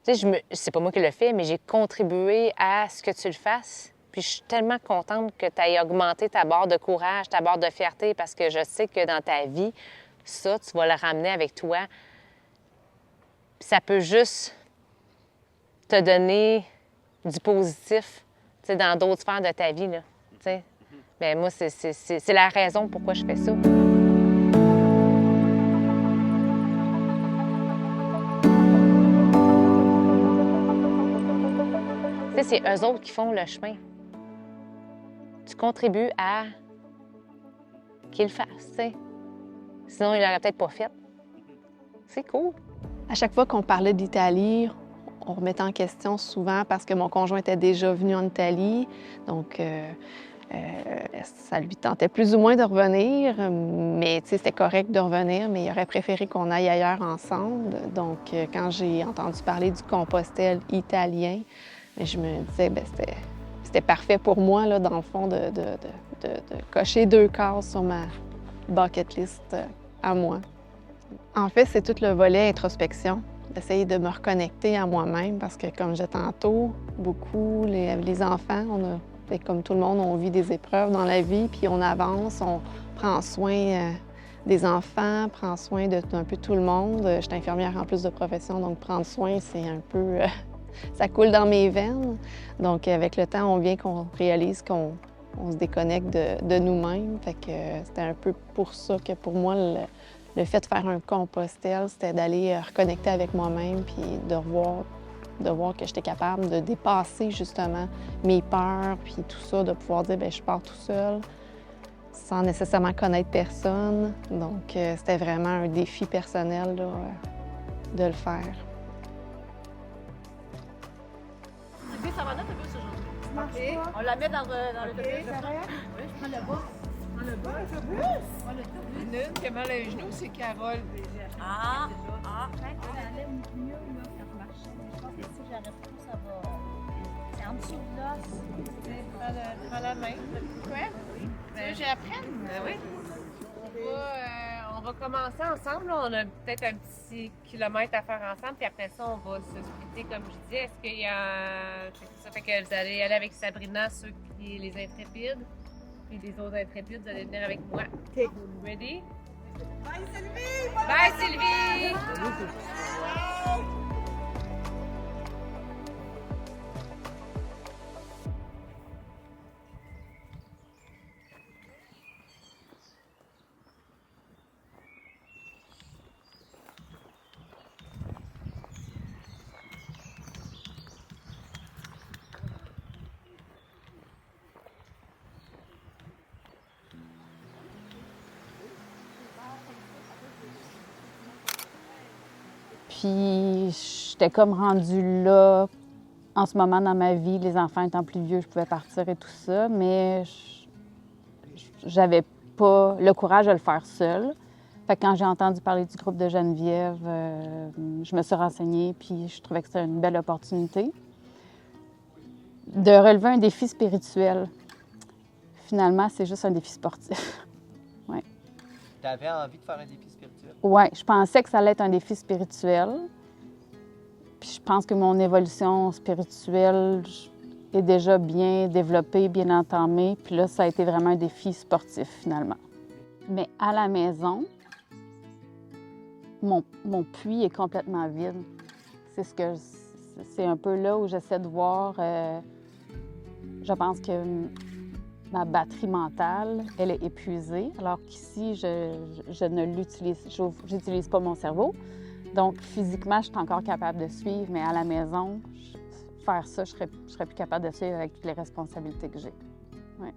Tu sais, c'est pas moi qui le fais, mais j'ai contribué à ce que tu le fasses. Puis je suis tellement contente que tu aies augmenté ta barre de courage, ta barre de fierté, parce que je sais que dans ta vie, ça, tu vas le ramener avec toi. Puis ça peut juste te donner du positif, tu sais, dans d'autres sphères de ta vie, là. Tu sais. Bien, moi, c'est la raison pourquoi je fais ça. Tu sais, c'est eux autres qui font le chemin. Tu contribues à qu'ils le fassent, tu sais. Sinon, il l'aurait peut-être pas fait. C'est cool. À chaque fois qu'on parlait d'Italie, on remettait en question souvent parce que mon conjoint était déjà venu en Italie. Donc, ça lui tentait plus ou moins de revenir. Mais, tu sais, c'était correct de revenir, mais il aurait préféré qu'on aille ailleurs ensemble. Donc, quand j'ai entendu parler du Compostelle italien, je me disais, bien, c'était parfait pour moi, là, dans le fond, de cocher 2 cases sur ma bucket list à moi. En fait, c'est tout le volet introspection, d'essayer de me reconnecter à moi-même parce que, comme je disais tantôt, beaucoup, les enfants, comme tout le monde, on vit des épreuves dans la vie, puis on avance, on prend soin des enfants, prend soin d'un peu tout le monde. Je suis infirmière en plus de profession, donc prendre soin, c'est un peu... ça coule dans mes veines. Donc, avec le temps, on vient qu'on réalise qu'on se déconnecte de nous-mêmes. Fait que c'était un peu pour ça que, pour moi, le fait de faire un compostel, c'était d'aller reconnecter avec moi-même puis de voir que j'étais capable de dépasser justement mes peurs puis tout ça, de pouvoir dire, bien, je pars tout seul sans nécessairement connaître personne. Donc, c'était vraiment un défi personnel là, de le faire. Ça va notre bus aujourd'hui. OK. On la met dans le bus. Oui, je prends le bas. Le bas, le bus? Une qui a mal à un genou, c'est Carole. Ah! Ça allait mieux là, quand je marchais. Mais je pense que si j'arrête tout, ça va. C'est en dessous de l'os. Prends la main. Quoi? Oui. Tu veux que j'apprenne? Oui. On va commencer ensemble. Là. On a peut-être un petit kilomètre à faire ensemble. Puis après ça, on va se splitter, comme je disais. Est-ce qu'il y a. Ça fait que vous allez aller avec Sabrina, ceux qui les intrépides. Puis les autres intrépides, vous allez venir avec moi. OK. Ready? Bye, Sylvie! Bye, Sylvie! Puis j'étais comme rendue là, en ce moment dans ma vie, les enfants étant plus vieux, je pouvais partir et tout ça, mais j'avais pas le courage de le faire seule. Fait que quand j'ai entendu parler du groupe de Geneviève, je me suis renseignée, puis je trouvais que c'était une belle opportunité de relever un défi spirituel. Finalement, c'est juste un défi sportif. Ouais. Tu avais envie de faire un défi spirituel? Oui, je pensais que ça allait être un défi spirituel. Puis je pense que mon évolution spirituelle est déjà bien développée, bien entamée. Puis là, ça a été vraiment un défi sportif, finalement. Mais à la maison, mon puits est complètement vide. C'est un peu là où j'essaie de voir... je pense que ma batterie mentale, elle est épuisée, alors qu'ici, je ne j'utilise pas mon cerveau. Donc, physiquement, je suis encore capable de suivre, mais à la maison, faire ça, je serais plus capable de suivre avec toutes les responsabilités que j'ai. Ouais.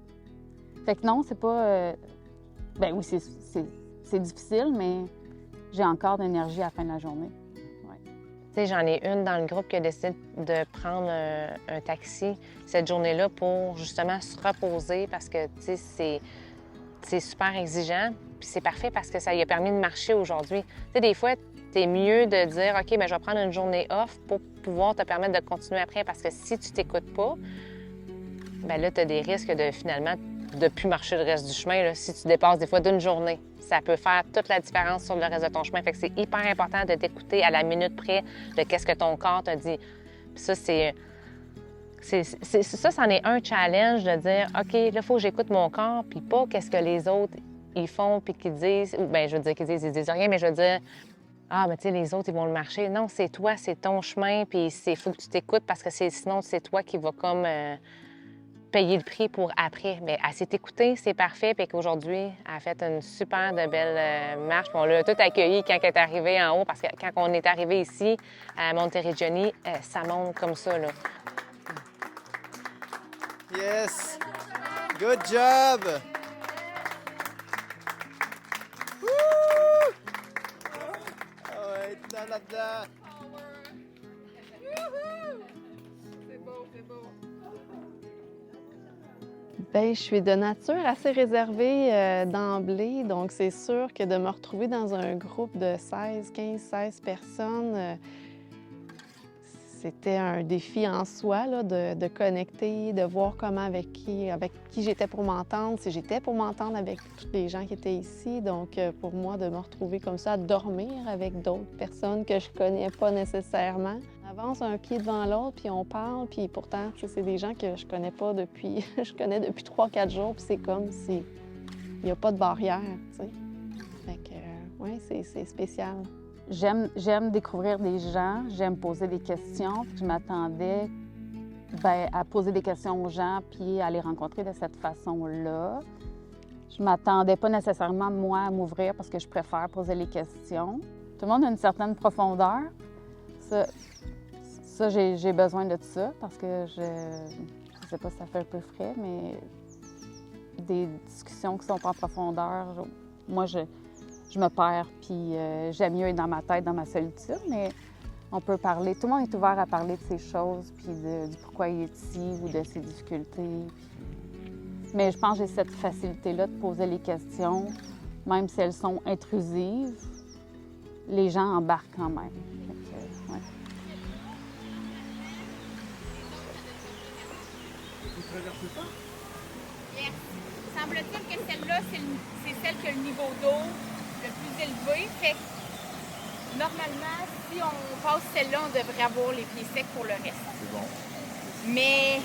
Fait que non, c'est pas... Ben oui, c'est difficile, mais j'ai encore d'énergie à la fin de la journée. Ouais. Tu sais, j'en ai une dans le groupe qui a décidé de prendre un taxi cette journée-là pour justement se reposer parce que, tu sais, c'est super exigeant. Puis c'est parfait parce que ça lui a permis de marcher aujourd'hui. Tu sais, des fois, c'est mieux de dire, OK, bien, je vais prendre une journée off pour pouvoir te permettre de continuer après parce que si tu t'écoutes pas, bien là, tu as des risques de finalement de plus marcher le reste du chemin. Là. Si tu dépasses des fois d'une journée, ça peut faire toute la différence sur le reste de ton chemin. Fait que c'est hyper important de t'écouter à la minute près de qu'est-ce que ton corps te dit. Puis ça, ça, c'en est un challenge de dire, OK, là, il faut que j'écoute mon corps, puis pas qu'est-ce que les autres, ils font, puis qu'ils disent, ou bien, je veux dire qu'ils disent, ils disent rien, mais je veux dire, ah, mais tu sais, les autres, ils vont le marcher. Non, c'est toi, c'est ton chemin, puis il faut que tu t'écoutes parce que sinon, c'est toi qui vas comme payer le prix pour après. Mais elle s'est écoutée, c'est parfait, puis qu'aujourd'hui, elle a fait une super de belle marche. Puis on l'a tout accueilli quand elle est arrivée en haut, parce que quand on est arrivé ici, à Monteriggioni, ça monte comme ça, là. Yes! Good job! Woo! Ah ouais, là-dedans! C'est beau, c'est beau. Bien, je suis de nature assez réservée d'emblée, donc c'est sûr que de me retrouver dans un groupe de 16 personnes, c'était un défi en soi, là, de connecter, de voir comment avec qui j'étais pour m'entendre, si j'étais pour m'entendre avec tous les gens qui étaient ici. Donc, pour moi, de me retrouver comme ça, à dormir avec d'autres personnes que je connais pas nécessairement. On avance un pied devant l'autre, puis on parle, puis pourtant, c'est des gens que je connais pas depuis... je connais depuis 3-4 jours, puis c'est comme si il n'y a pas de barrière, tu sais. Fait que, oui, c'est spécial. J'aime découvrir des gens, j'aime poser des questions. Puis je m'attendais à poser des questions aux gens puis à les rencontrer de cette façon-là. Je m'attendais pas nécessairement, moi, à m'ouvrir parce que je préfère poser les questions. Tout le monde a une certaine profondeur. Ça j'ai besoin de ça parce que je sais pas si ça fait un peu frais, mais des discussions qui sont pas en profondeur, moi, je me perds, puis j'aime mieux être dans ma tête, dans ma solitude, mais on peut parler. Tout le monde est ouvert à parler de ses choses, puis du pourquoi il est ici ou de ses difficultés. Mais je pense que j'ai cette facilité-là de poser les questions, même si elles sont intrusives, les gens embarquent quand même. Donc, ouais. Vous traversez pas? Yes. Semble-t-il que celle-là, c'est celle qui a le niveau d'eau le plus élevé. Fait que, normalement, si on passe celle-là, on devrait avoir les pieds secs pour le reste. C'est bon. Mais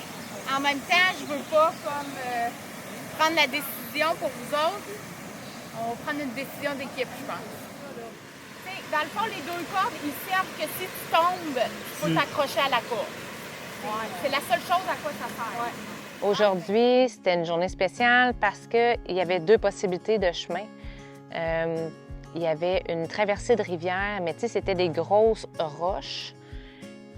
en même temps, je veux pas comme prendre la décision pour vous autres. On va prendre une décision d'équipe, je pense. T'sais, dans le fond, les 2 cordes, ils servent que si tu tombes, il faut t'accrocher à la corde. Ouais. C'est la seule chose à quoi ça sert. Ouais. Aujourd'hui, c'était une journée spéciale parce qu'il y avait 2 possibilités de chemin. Il y avait une traversée de rivière, mais tu sais, c'était des grosses roches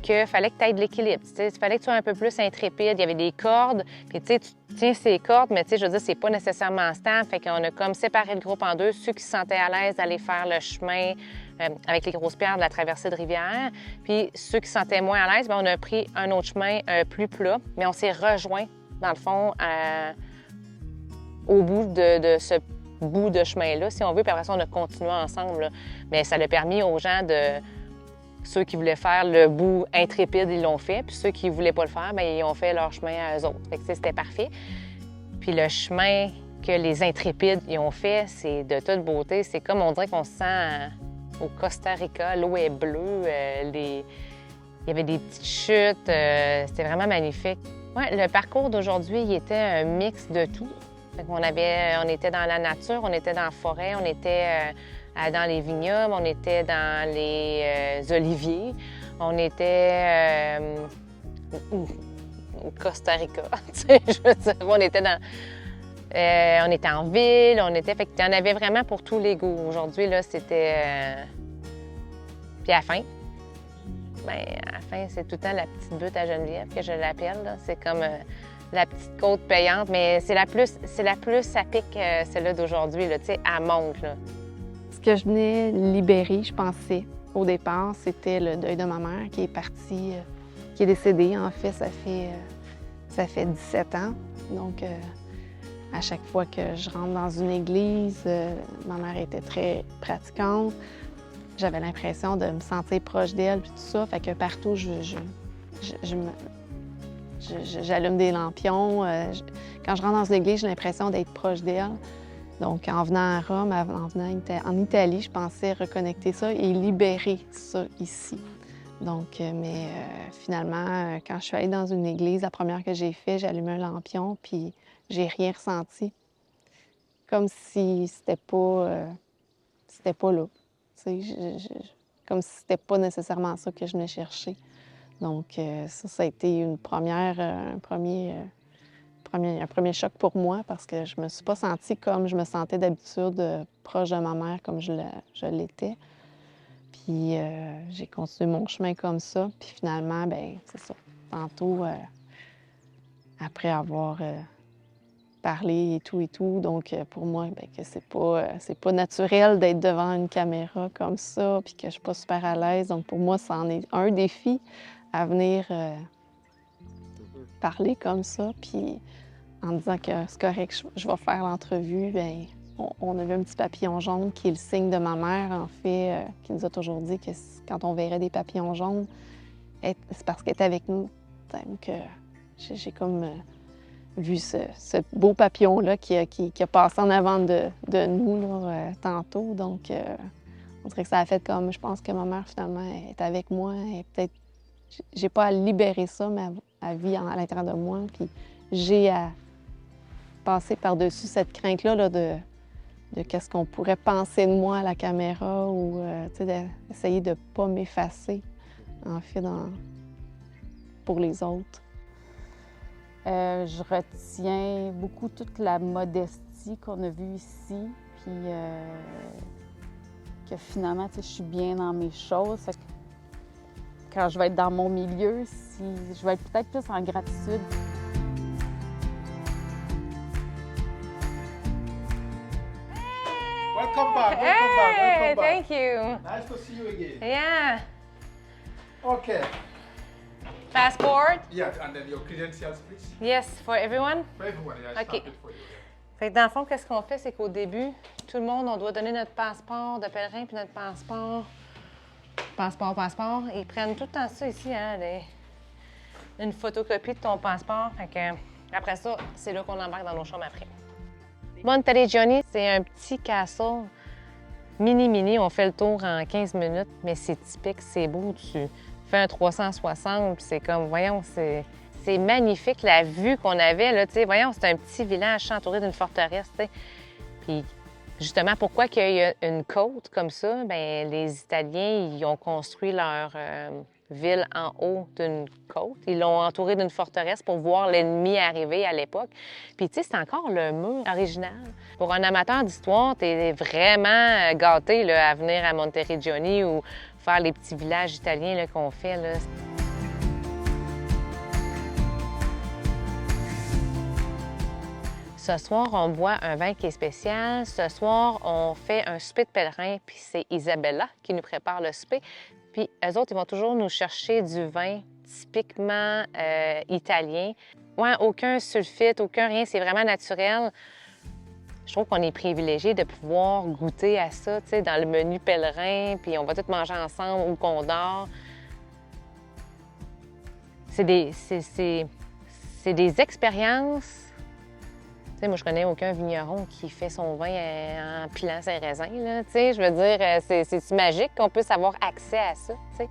qu'il fallait que tu aies de l'équilibre. Il fallait que tu sois un peu plus intrépide. Il y avait des cordes, puis tu sais, tu tiens ces cordes, mais tu sais, je veux dire, c'est pas nécessairement stable. Fait qu'on a comme séparé le groupe en 2, ceux qui se sentaient à l'aise d'aller faire le chemin avec les grosses pierres de la traversée de rivière, puis ceux qui se sentaient moins à l'aise, bien, on a pris un autre chemin plus plat, mais on s'est rejoints, dans le fond, au bout de ce bout de chemin-là, si on veut, puis après ça, on a continué ensemble. Là. Mais ça a permis aux gens ceux qui voulaient faire le bout intrépide, ils l'ont fait, puis ceux qui ne voulaient pas le faire, bien, ils ont fait leur chemin à eux autres. Fait que, c'était parfait. Puis le chemin que les intrépides ils ont fait, c'est de toute beauté. C'est comme on dirait qu'on se sent au Costa Rica, l'eau est bleue, il y avait des petites chutes, c'était vraiment magnifique. Ouais, le parcours d'aujourd'hui, il était un mix de tout. Fait qu'on on était dans la nature, on était dans la forêt, on était dans les vignobles, on était dans les oliviers, on était au Costa Rica. Je veux dire, on était en ville, fait qu'il y en avait vraiment pour tous les goûts. Aujourd'hui, là, c'était... Puis à la fin, c'est tout le temps la petite butte à Geneviève que je l'appelle. Là. C'est comme la petite côte payante, mais c'est la plus à pic, celle-là d'aujourd'hui, tu sais, elle monte, là. Ce que je venais libérer, je pensais, au départ, c'était le deuil de ma mère qui est partie, qui est décédée, en fait, ça fait 17 ans. Donc, à chaque fois que je rentre dans une église, ma mère était très pratiquante. J'avais l'impression de me sentir proche d'elle, puis tout ça. Fait que partout, je J'allume des lampions. Quand je rentre dans une église, j'ai l'impression d'être proche d'elle. Donc, en venant à Rome, en venant en Italie, je pensais reconnecter ça et libérer ça ici. Donc, finalement, quand je suis allée dans une église, la première que j'ai fait, j'ai allumé un lampion, puis j'ai rien ressenti. Comme si c'était pas là. Comme si c'était pas nécessairement ça que je venais chercher. Donc, ça a été un premier choc pour moi parce que je me suis pas sentie comme je me sentais d'habitude, proche de ma mère comme je l'étais. Puis j'ai continué mon chemin comme ça. Puis finalement, bien, c'est ça. Tantôt, après avoir parlé et tout, donc pour moi, bien, que c'est pas naturel d'être devant une caméra comme ça, puis que je suis pas super à l'aise. Donc pour moi, ça en est un défi à venir parler comme ça, puis en disant que c'est correct, je vais faire l'entrevue, bien, on a vu un petit papillon jaune qui est le signe de ma mère, en fait, qui nous a toujours dit que quand on verrait des papillons jaunes, c'est parce qu'elle est avec nous. Donc, j'ai comme vu ce beau papillon-là qui a passé en avant de nous là, tantôt. Donc, on dirait que ça a fait comme, je pense que ma mère, finalement, est avec moi. Et peut-être, j'ai pas à libérer ça, mais elle vit à l'intérieur de moi. Puis j'ai à passer par-dessus cette crainte-là là, de qu'est-ce qu'on pourrait penser de moi à la caméra ou d'essayer de ne pas m'effacer, en fait, pour les autres. Je retiens beaucoup toute la modestie qu'on a vue ici, puis que finalement, je suis bien dans mes choses. Fait que quand je vais être dans mon milieu, je vais être peut-être plus en gratitude. Welcome back, Hey, welcome back. thank you. Nice to see you again. Yeah. Okay. Passport? Yeah, and then your credentials, please. Yes, for everyone. For everyone, yeah, I Okay. stamped it for you. Yeah. Fait que dans le fond, qu'est-ce qu'on fait, c'est qu'au début, tout le monde, on doit donner notre passeport de pèlerin puis notre passeport. Passeport. Ils prennent tout le temps ça ici, hein, une photocopie de ton passeport. Fait que, après ça, c'est là qu'on embarque dans nos chambres après. Monteriggioni, c'est un petit castle mini. On fait le tour en 15 minutes, mais c'est typique, c'est beau. Tu fais un 360, puis c'est comme, voyons, c'est magnifique la vue qu'on avait, là, tu sais. Voyons, c'est un petit village entouré d'une forteresse, tu sais. Puis justement, pourquoi qu'il y a une côte comme ça? Bien, les Italiens, ils ont construit leur ville en haut d'une côte. Ils l'ont entourée d'une forteresse pour voir l'ennemi arriver à l'époque. Puis, tu sais, c'est encore le mur original. Pour un amateur d'histoire, t'es vraiment gâté là, à venir à Monteriggioni ou faire les petits villages italiens là, qu'on fait, là. Ce soir, on boit un vin qui est spécial. Ce soir, on fait un souper de pèlerin, puis c'est Isabella qui nous prépare le souper. Puis eux autres, ils vont toujours nous chercher du vin typiquement italien. Ouais, aucun sulfite, aucun rien, c'est vraiment naturel. Je trouve qu'on est privilégié de pouvoir goûter à ça, tu sais, dans le menu pèlerin, puis on va tous manger ensemble ou qu'on dort. C'est des expériences. Tu sais, moi, je connais aucun vigneron qui fait son vin en pilant ses raisins, là. Tu sais, je veux dire, c'est magique qu'on puisse avoir accès à ça, tu sais.